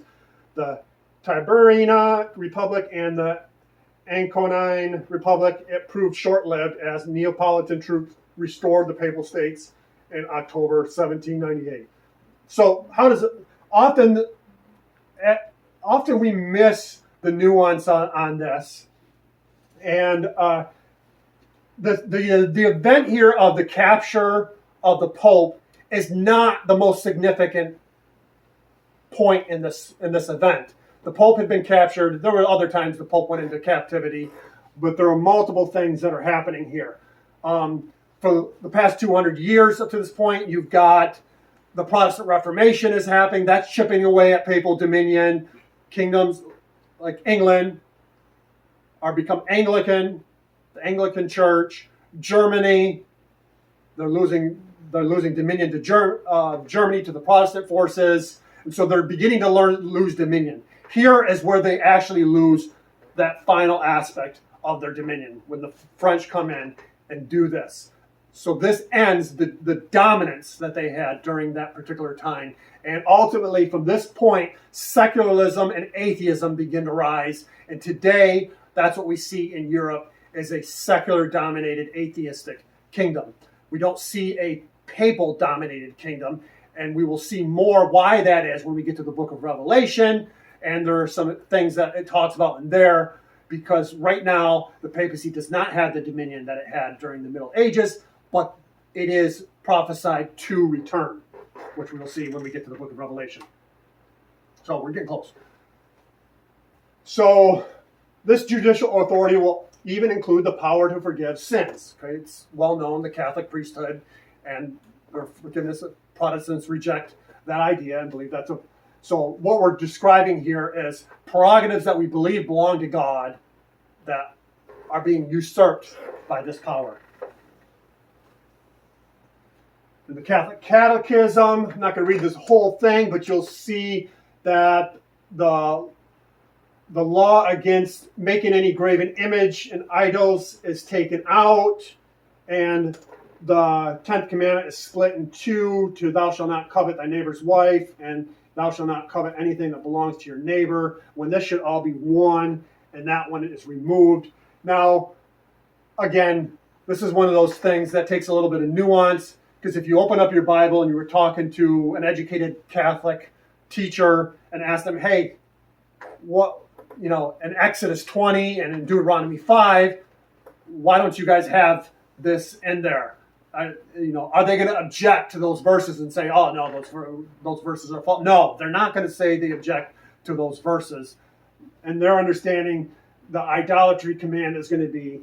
the Tiberina Republic and the Anconine Republic. It proved short-lived as Neapolitan troops restored the Papal States in October 1798. So how does it often we miss the nuance on this, and the event here of the capture of the Pope is not the most significant point in this event. The Pope had been captured. There were other times the Pope went into captivity, but there are multiple things that are happening here. For the past 200 years up to this point, you've got the Protestant Reformation is happening. That's chipping away at papal dominion. Kingdoms like England are become Anglican, the Anglican Church. Germany, they're losing dominion to Germany, to the Protestant forces. And so they're beginning to lose dominion. Here is where they actually lose that final aspect of their dominion, when the French come in and do this. So this ends the dominance that they had during that particular time. And ultimately, from this point, secularism and atheism begin to rise. And today, that's what we see in Europe, is a secular-dominated atheistic kingdom. We don't see a papal-dominated kingdom. And we will see more why that is when we get to the book of Revelation. And there are some things that it talks about in there, because right now the papacy does not have the dominion that it had during the Middle Ages, but it is prophesied to return, which we will see when we get to the book of Revelation. So we're getting close. So this judicial authority will even include the power to forgive sins. Okay, it's well known the Catholic priesthood and their forgiveness. Protestants reject that idea and believe that's a. So what we're describing here is prerogatives that we believe belong to God that are being usurped by this power. In the Catholic Catechism, I'm not going to read this whole thing, but you'll see that the law against making any graven image and idols is taken out, and the 10th commandment is split in two to thou shalt not covet thy neighbor's wife, and thou shalt not covet anything that belongs to your neighbor, when this should all be one, and that one is removed. Now, again, this is one of those things that takes a little bit of nuance, because if you open up your Bible and you were talking to an educated Catholic teacher and asked them, hey, what, in Exodus 20 and in Deuteronomy 5, why don't you guys have this in there? Are they going to object to those verses and say, oh, no, those verses are false? No, they're not going to say they object to those verses. And their understanding, the idolatry command is going to be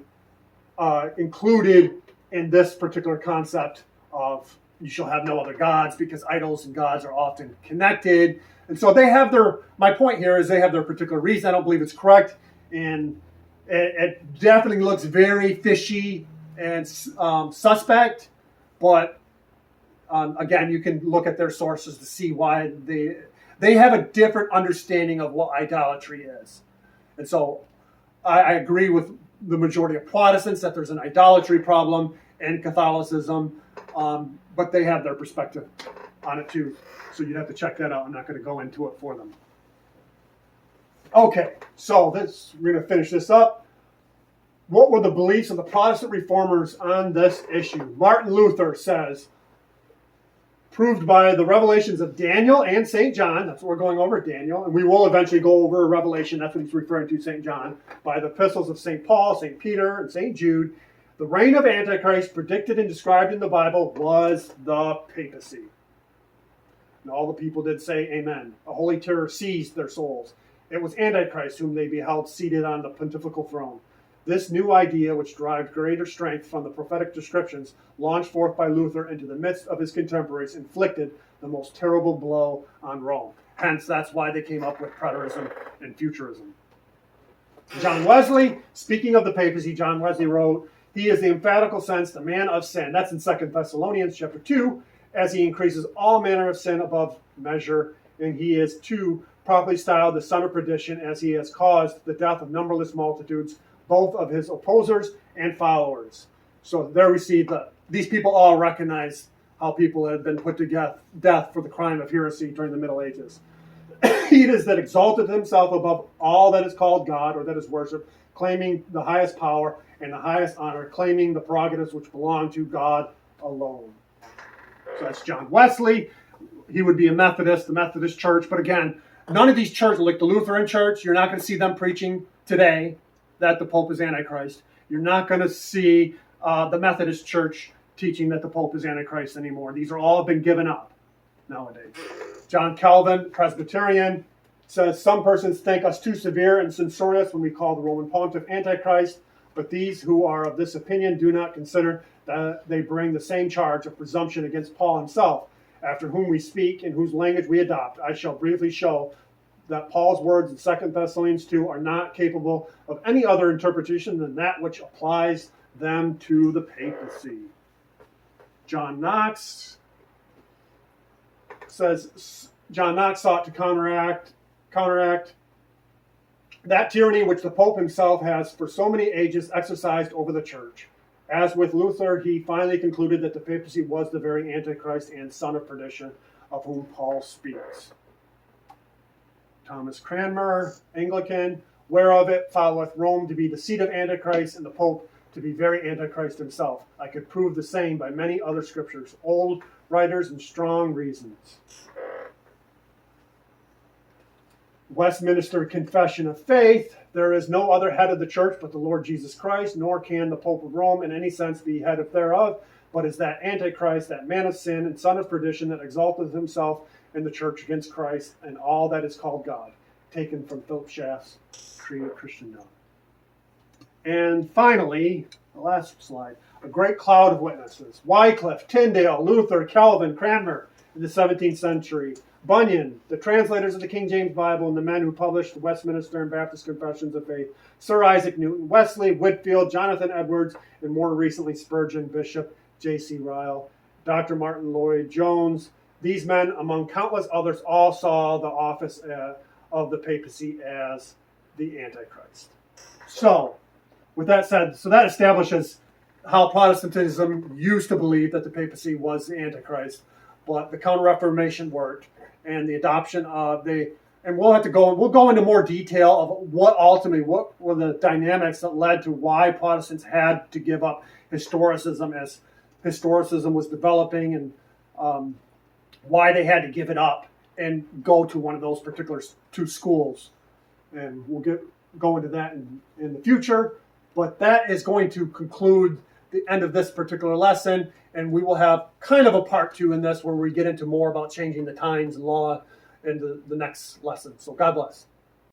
included in this particular concept of you shall have no other gods, because idols and gods are often connected. And so they have my point here is they have their particular reason. I don't believe it's correct. And it definitely looks very fishy and suspect. But again, you can look at their sources to see why they have a different understanding of what idolatry is. And so I agree with the majority of Protestants that there's an idolatry problem in Catholicism, but they have their perspective on it too. So you'd have to check that out. I'm not going to go into it for them. Okay, so we're going to finish this up. What were the beliefs of the Protestant reformers on this issue? Martin Luther says, proved by the revelations of Daniel and St. John, that's what we're going over, Daniel, and we will eventually go over Revelation, that's what he's referring to, St. John, by the epistles of St. Paul, St. Peter, and St. Jude, the reign of Antichrist predicted and described in the Bible was the papacy. And all the people did say amen. A holy terror seized their souls. It was Antichrist whom they beheld seated on the pontifical throne. This new idea, which derived greater strength from the prophetic descriptions launched forth by Luther into the midst of his contemporaries, inflicted the most terrible blow on Rome. Hence, that's why they came up with preterism and futurism. John Wesley, speaking of the papacy, John Wesley wrote, he is the emphatical sense, the man of sin. That's in 2 Thessalonians chapter 2, as he increases all manner of sin above measure, and he is too properly styled the son of perdition, as he has caused the death of numberless multitudes, both of his opposers and followers. So there we see that these people all recognize how people had been put to death for the crime of heresy during the Middle Ages. He it is that exalted himself above all that is called God or that is worshipped, claiming the highest power and the highest honor, claiming the prerogatives which belong to God alone. So that's John Wesley. He would be a Methodist, the Methodist Church. But again, none of these churches, like the Lutheran Church, you're not going to see them preaching today that the Pope is Antichrist. You're not going to see the Methodist Church teaching that the Pope is Antichrist anymore. These are all been given up nowadays. John Calvin, Presbyterian, says, some persons think us too severe and censorious when we call the Roman Pontiff Antichrist, but these who are of this opinion do not consider that they bring the same charge of presumption against Paul himself, after whom we speak and whose language we adopt. I shall briefly show that Paul's words in 2 Thessalonians 2 are not capable of any other interpretation than that which applies them to the papacy. John Knox says, John Knox sought to counteract that tyranny which the Pope himself has for so many ages exercised over the Church. As with Luther, he finally concluded that the papacy was the very Antichrist and son of perdition of whom Paul speaks. Thomas Cranmer, Anglican, whereof it followeth Rome to be the seat of Antichrist and the Pope to be very Antichrist himself. I could prove the same by many other scriptures, old writers and strong reasons. Westminster Confession of Faith, there is no other head of the church but the Lord Jesus Christ, nor can the Pope of Rome in any sense be head of thereof, but is that Antichrist, that man of sin and son of perdition that exalteth himself in the church against Christ and all that is called God, taken from Philip Schaff's Creed of Christendom. And finally, the last slide, a great cloud of witnesses. Wycliffe, Tyndale, Luther, Calvin, Cranmer in the 17th century. Bunyan, the translators of the King James Bible, and the men who published the Westminster and Baptist Confessions of Faith. Sir Isaac Newton, Wesley, Whitefield, Jonathan Edwards, and more recently Spurgeon, Bishop J.C. Ryle, Dr. Martin Lloyd-Jones. These men, among countless others, all saw the office of the papacy as the Antichrist. So, with that said, so that establishes how Protestantism used to believe that the papacy was the Antichrist, but the Counter-Reformation worked, and the adoption of and we'll go into more detail of what were the dynamics that led to why Protestants had to give up historicism as historicism was developing, and why they had to give it up and go to one of those particular two schools. And we'll go into that in the future. But that is going to conclude the end of this particular lesson, and we will have kind of a part 2 in this where we get into more about changing the times and law in the next lesson. So God bless.